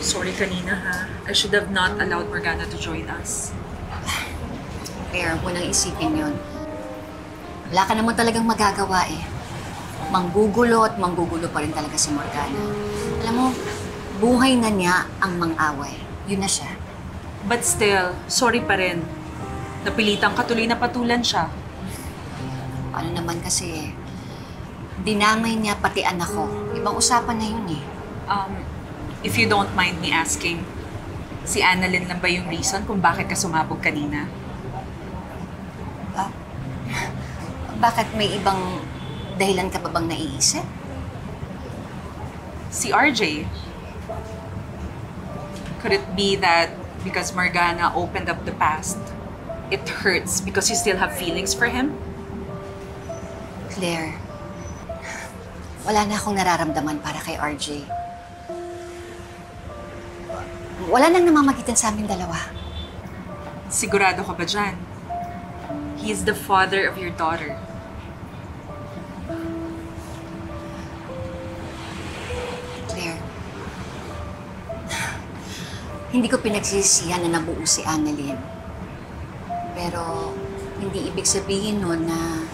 Sorry kanina ha. I should have not allowed Morgana to join us. Claire, huwag nang isipin yun. Wala ka naman talagang magagawa eh. Manggugulo at manggugulo pa rin talaga si Morgana. Alam mo, buhay na niya ang mang-away. Yun na siya. But still, sorry pa rin. Napilitang katuloy na patulan siya. Ano naman kasi, dinamay niya pati anak ko. Ibang usapan na yun eh. If you don't mind me asking, si Annalyn lang ba yung reason kung bakit ka sumabog kanina? Bakit may ibang dahilan ka pa bang naiisip? Si RJ. Could it be that because Morgana opened up the past, it hurts because you still have feelings for him? Claire, wala na akong nararamdaman para kay RJ. Wala nang namamagitan sa aming dalawa. Sigurado ka ba dyan? He is the father of your daughter. Claire, hindi ko pinagsisisihan na nabuo si Annalyn. Pero hindi ibig sabihin nun na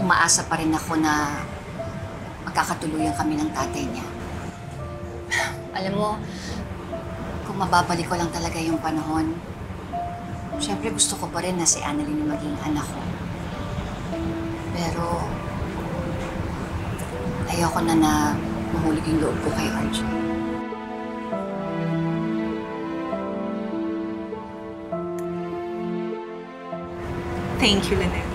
umaasa pa rin ako na magkakatuluyan kami ng tatay niya. Alam mo, kung mababalik ko lang talaga yung panahon, siyempre gusto ko pa rin na si Annalyn yung maging anak ko. Pero ayoko na mahulog yung loob ko kay RJ. Thank you, Lynette.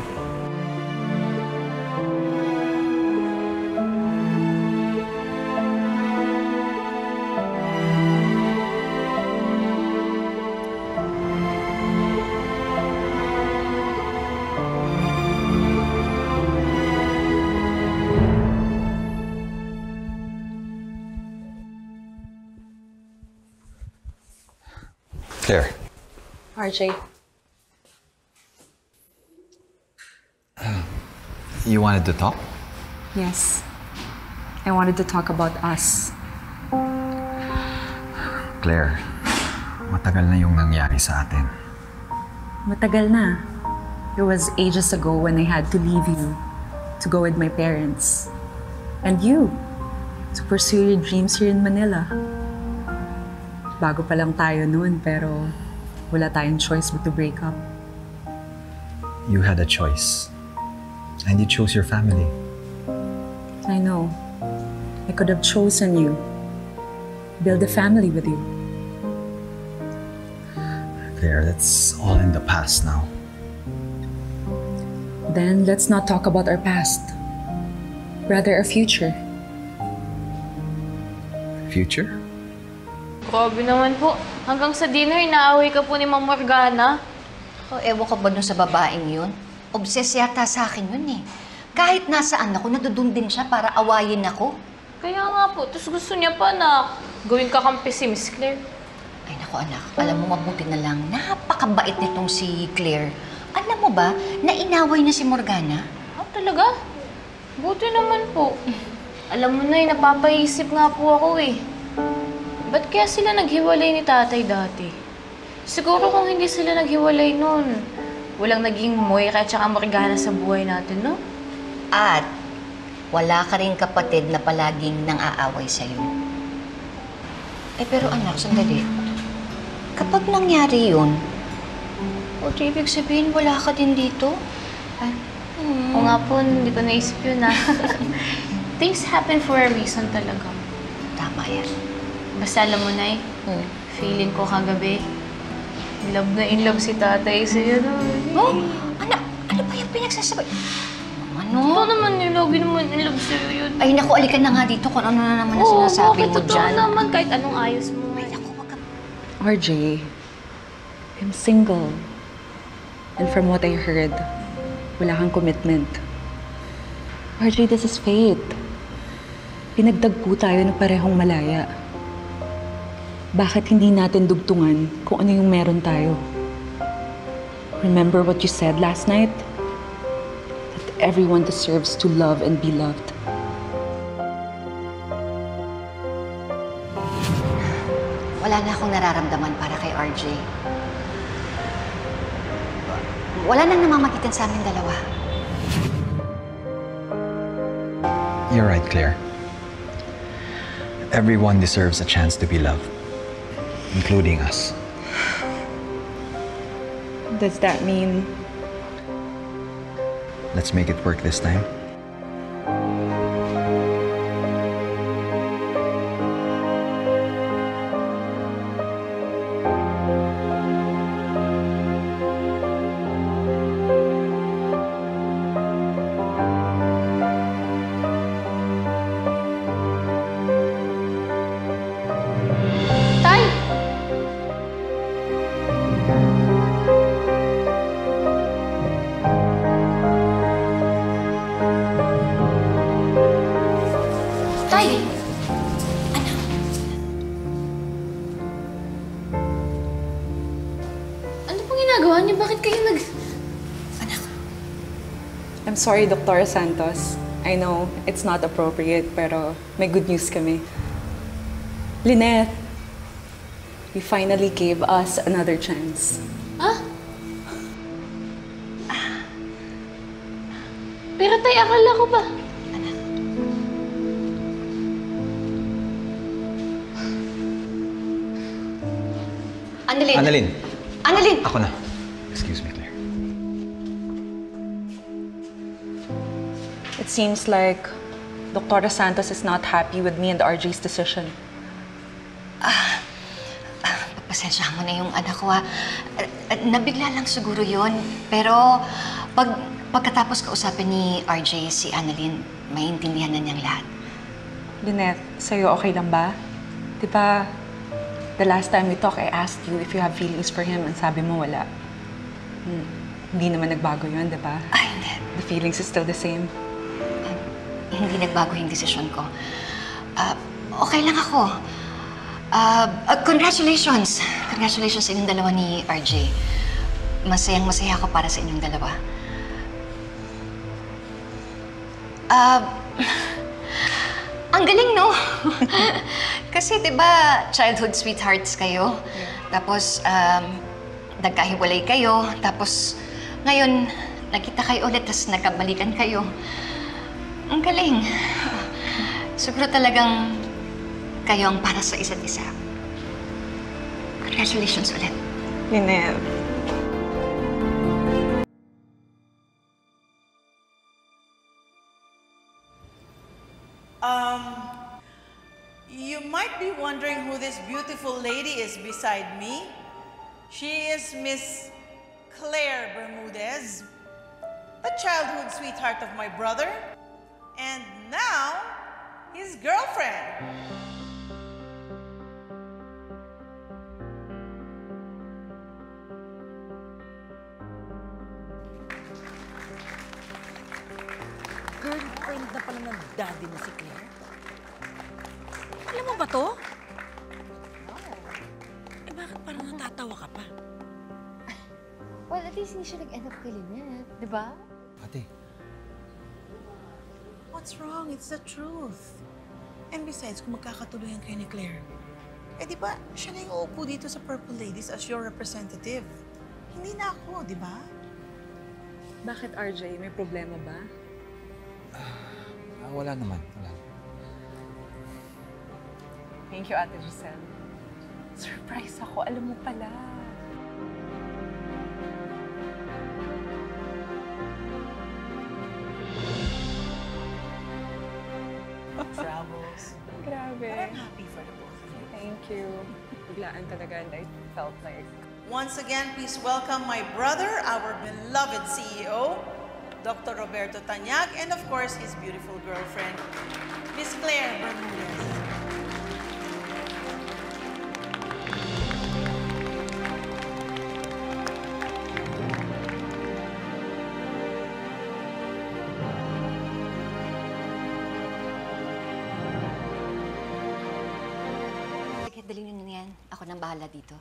Claire. RJ. You wanted to talk? Yes. I wanted to talk about us. Claire, matagal na yung nangyari sa atin. Matagal na. It was ages ago when I had to leave you to go with my parents. And you, to pursue your dreams here in Manila. Bago pa lang tayo noon, pero wala tayong choice but to break up. You had a choice. And you chose your family. I know. I could have chosen you. Build a family with you. Claire, that's all in the past now. Then let's not talk about our past. Rather, our future. Future? Grabe naman po. Hanggang sa dinner, inaaway ka po ni Ma'am Morgana. Ewan ka ba dun sa babaeng yun? Obses yata sa akin yun eh. Kahit nasaan ako, nadudun din siya para awayin ako. Kaya nga po, tapos gusto niya pa na gawin ka kampi si Miss Claire. Ay naku anak, alam mo mabuti na lang, napakabait nitong si Claire. Alam mo ba, na inaway na si Morgana? Ah, talaga? Buti naman po. Alam mo na napapaisip nga po ako eh. Ba't kaya sila naghiwalay ni tatay dati? Siguro kung hindi sila naghiwalay nun, walang naging Moira at saka Morgana sa buhay natin, no? At wala ka rin kapatid na palaging nang-aaway sa'yo. Pero anak, sandali. Kapag nangyari yun, o ibig sabihin wala ka din dito? Ay, o nga po, hindi ko naisip yun na. Things happen for a reason talaga. Tama yan. Basta alam mo, Nay, feeling ko kagabi, in love si tatay sa'yo. Oh, anak, ano ba yung pinagsasabi? Ano? Ito naman yung lagi naman in love sa'yo yun. Ay, naku, alikan na nga dito kung ano na naman na sinasabi mo dyan. Oo, naman, kahit anong ayos mo. Ay, naku, wag ka. RJ, I'm single. And from what I heard, wala kang commitment. RJ, this is fate. Pinagdagpo tayo ng parehong malaya. Bakit hindi natin dugtungan kung ano yung meron tayo? Remember what you said last night? That everyone deserves to love and be loved. wala na akong nararamdaman para kay RJ. Wala nang namamagitan sa aming dalawa. You're right, Claire. Everyone deserves a chance to be loved, including us. Does that mean Let's make it work this time. Tay! Tay! Ano pong ginagawa niyo? Bakit kayo I'm sorry, Dr. Santos. I know it's not appropriate, pero may good news kami. Lynette, you finally gave us another chance. Ha? Pero tay, akala ko ba? Annalyn! Annalyn, Annalyn! ako na. Excuse me, Claire. It seems like Dr. Santos is not happy with me and RJ's decision. Pasensya mo na yung anak ko, ha. Nabigla lang siguro yon. Pero pagkatapos kausapin ni RJ si Annalyn, maintindihan na niyang lahat. Lynette, sa'yo okay lang ba? Di ba, the last time we talked, I asked you if you have feelings for him and sabi mo wala. Hindi naman nagbago yun, di ba? Ay, hindi. The feelings is still the same. Hindi nagbago yung desisyon ko. Okay lang ako. Congratulations! Congratulations sa inyong dalawa ni RJ. Masayang-masaya ako para sa inyong dalawa. Ang galing, no? Kasi, di ba, childhood sweethearts kayo. Tapos, nagkahiwalay kayo. Tapos, ngayon, nakita kayo ulit, tapos nagkabalikan kayo. Ang galing. Siguro talagang kayo ang para sa isa't isa. Congratulations ulit. Lynette. You might be wondering who this beautiful lady is beside me. She is Miss Claire Bermudez, the childhood sweetheart of my brother, and now his girlfriend. Girlfriend na pala ng daddy mo si Claire? Alam mo ba to? Eh bakit parang natatawa ka pa? Well, at least hindi siya nag-end up kay Lynette, di ba? Ate, What's wrong? It's the truth. And besides, kung magkakatuluyan kayo ni Claire, eh di ba, siya na yung uupo dito sa Purple Ladies as your representative. Hindi na ako, di ba? Bakit, RJ? May problema ba? wala naman. Wala. Thank you, Ate Giselle. Surprise ako. Alam mo pala. Travels. Grabe. But I'm happy for the both of you. Thank you. Biglaan talaga and I felt like... Once again, please welcome my brother, our beloved CEO, Dr. Roberto Tanyag, and of course, his beautiful girlfriend, Miss Claire Bermudez. Sige, dali nyo na yan. Ako nang bahala dito.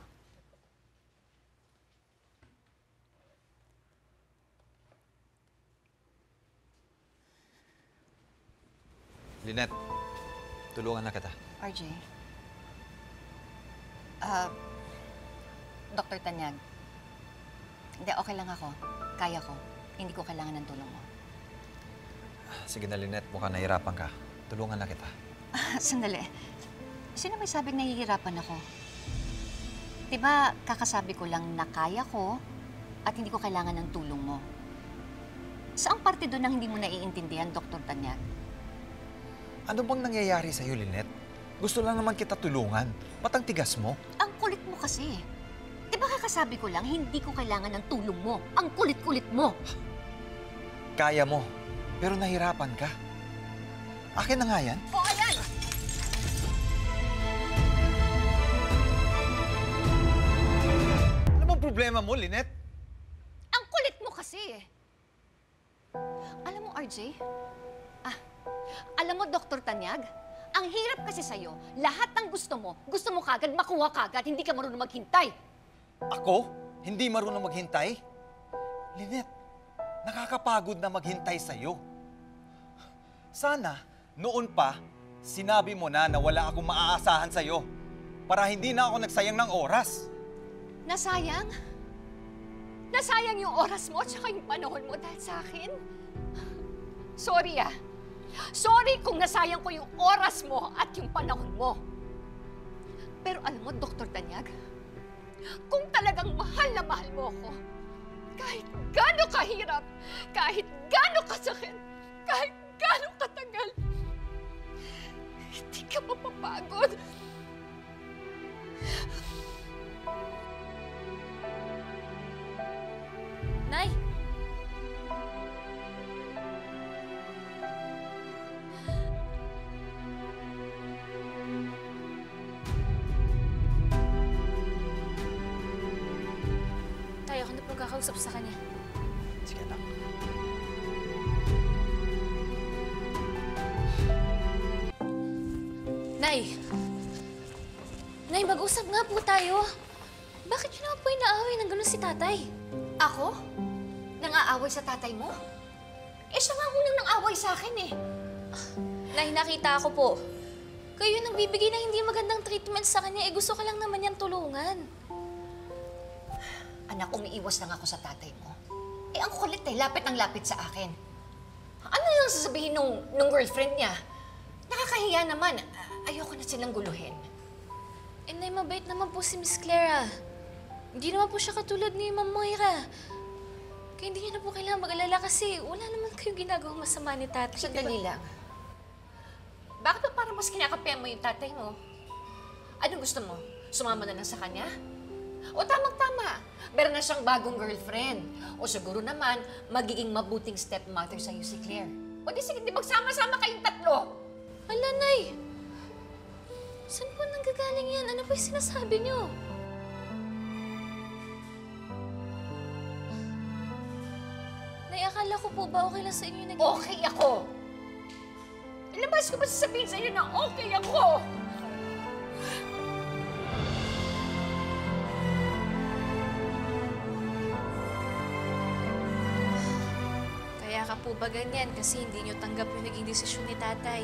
Lynette, tulungan na kita. RJ, Dr. Tanyag, hindi, okay lang ako. Kaya ko. Hindi ko kailangan ng tulong mo. Sige na, Lynette. Mukhang nahihirapan ka. Tulungan na kita. Sandali. Sino may sabing nahihirapan ako? Diba, kakasabi ko lang na kaya ko at hindi ko kailangan ng tulong mo. Saang parte doon ang hindi mo naiintindihan, Dr. Tanyag? Ano bang nangyayari sa'yo, Lynette? Gusto lang naman kita tulungan. Ba't ang tigas mo? Ang kulit mo kasi. Diba kakasabi ko lang, hindi ko kailangan ng tulong mo. Ang kulit-kulit mo. Kaya mo. Pero nahirapan ka. Akin na nga yan. O, ayan! Ano bang problema mo, Lynette? Ang kulit mo kasi. Alam mo, RJ? Alam mo, Dr. Tanyag? Ang hirap kasi sa'yo, lahat ng gusto mo kagad, makuha kagad, hindi ka marunong maghintay. Ako? Hindi marunong maghintay? Lynette, nakakapagod na maghintay sa'yo. Sana, noon pa, sinabi mo na wala akong maaasahan sa'yo para hindi na ako nagsayang ng oras. Nasayang? Nasayang yung oras mo at saka yung panahon mo dahil sa akin? Sorry Sorry kung nasayang ko yung oras mo at yung panahon mo. Pero alam mo, Dr. Tanyag, kung talagang mahal na mahal mo ako, kahit gaano kahirap, kahit gaano kasakit, kahit gaano katagal, hindi ka mapapagod. Nay! Tay, ako na pong kakausap sa kanya. Sige lang. Nay! Nay, mag-usap nga po tayo. Bakit yun naman po inaaway ng gano'n si tatay? Ako? Nang-aaway sa tatay mo? Siya nga ang unang nang-away sa akin Nay, nakita ko po. Kayo nagbibigay ng hindi magandang treatment sa kanya, gusto ka lang naman niyang tulungan. Anak, umiiwas lang ako sa tatay mo. Ang kulit lapit ng lapit sa akin. Ano yung sasabihin nung girlfriend niya? Nakakahiya naman. Ayoko na silang guluhin. Nay, mabait naman po si Miss Clara. Hindi naman po siya katulad ni Ma'am Moira. Kaya hindi niyo na po kailangan mag-alala kasi wala naman kayong ginagawang masama ni tatay. Sandali lang. Bakit ba parang mas kinakapihan mo yung tatay mo? Anong gusto mo? Sumama na lang sa kanya? O tamang-tama, meron na siyang bagong girlfriend. O siguro naman, magiging mabuting stepmother sa'yo si Claire. O di sige, di magsama-sama kayong tatlo. Hala, Nay! Saan po nanggagaling yan? Ano po yung sinasabi niyo? Nay, akala ko po ba okay lang sa inyo naging... Okay ako! Ilabas ko ba sasabihin sa iyo na okay ako? Kaya ka po ba ganyan kasi hindi niyo tanggap yung naging desisyon ni tatay?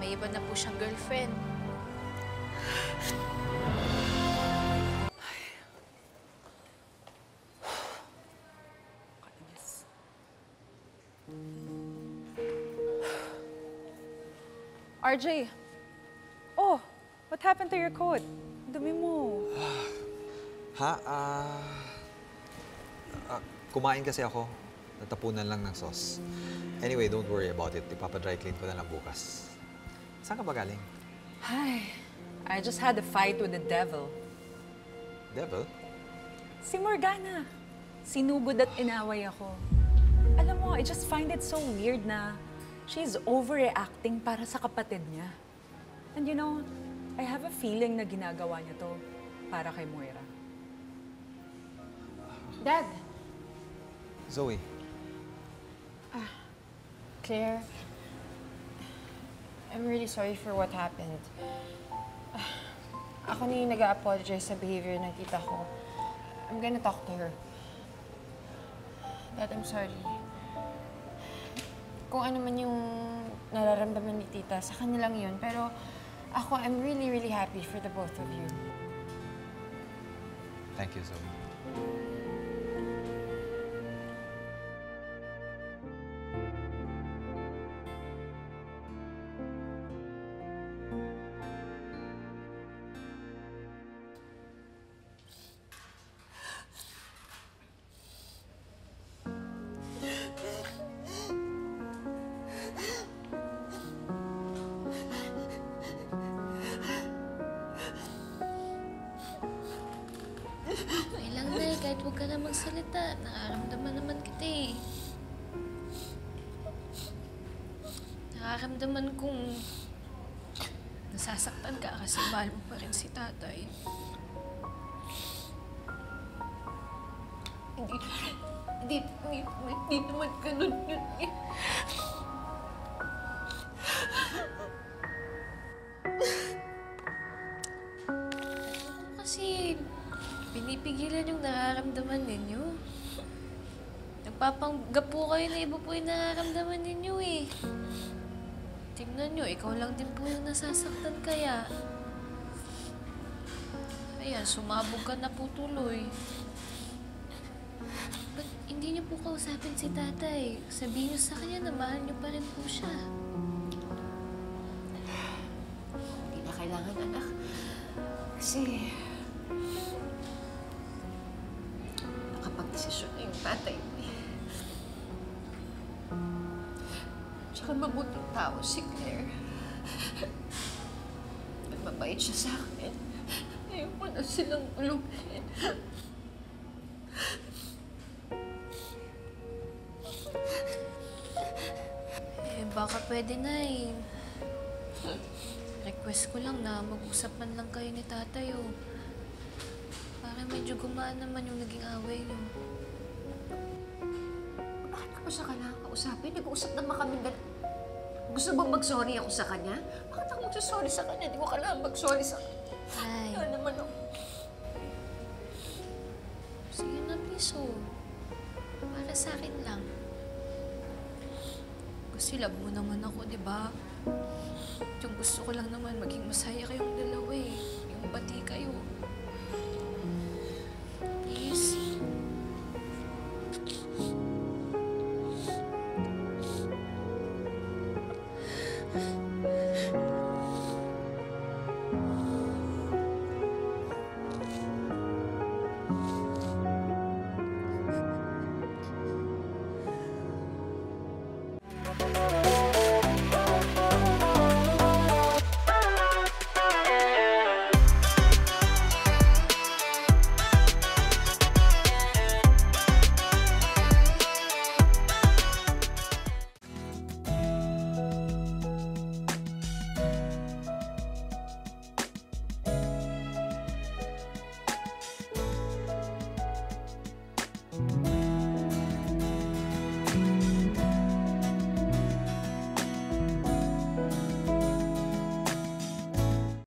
May iba na po siyang girlfriend. RJ! Oh, what happened to your coat? Dumi mo. Ha? Kumain kasi ako. Natapunan lang ng sauce. Anyway, don't worry about it. Ipapa-dry clean ko na lang bukas. Saan ka ba galing? Ay, I just had a fight with the devil. Devil? Si Morgana. Sinugod at inaway ako. Alam mo, I just find it so weird na she's overreacting para sa kapatid niya. And you know, I have a feeling na ginagawa niya to para kay Moira. Dad! Zoe. Claire, I'm really sorry for what happened. Ako na yung nag-a-apologize sa behavior ng tita ko. I'm gonna talk to her. Dad, I'm sorry. Kung ano man yung nararamdaman ni tita, sa kanya lang yun. Pero Ako, I'm really, really happy for the both of you. Thank you, Zoe. Okay lang, Nay. Kahit huwag ka na magsalita. Nararamdaman naman kita eh. Nararamdaman kong nasasaktan ka kasi mahal mo pa rin si tatay. Hindi naman ganun yun eh. Kasi pinipigilan yung nararamdaman ninyo. Nagpapanggap po kayo na iba po yung nararamdaman ninyo eh. Tingnan nyo, ikaw lang din po yung nasasaktan kaya. Ayan, sumabog ka na po tuloy. Ba't hindi niyo po kausapin si tatay? Sabihin niyo sa kanya na mahal niyo pa rin po siya. Hindi na kailangan, anak. Kasi nakapag-desisyon na yung tatay mo. Tsaka mabuting tao si Claire. At mabait siya sa akin. Ayoko na silang uluhin. Baka pwede na eh. Request ko lang na mag-usap man lang kayo ni tatay oh. Para medyo gumaan naman yung naging away niyo. Bakit ko pa siya kailangan kausapin? Nag-uusap naman kami na... Gusto bang mag-sorry ako sa kanya? Bakit ako mag-sorry sa kanya? Hindi ko kailangan mag-sorry sa kanya. Ay. Ano naman ako? Sige na, please oh. Para sa akin lang. Kasi love mo naman ako, di ba? Yung gusto ko lang naman maging masaya kayong dalawa eh.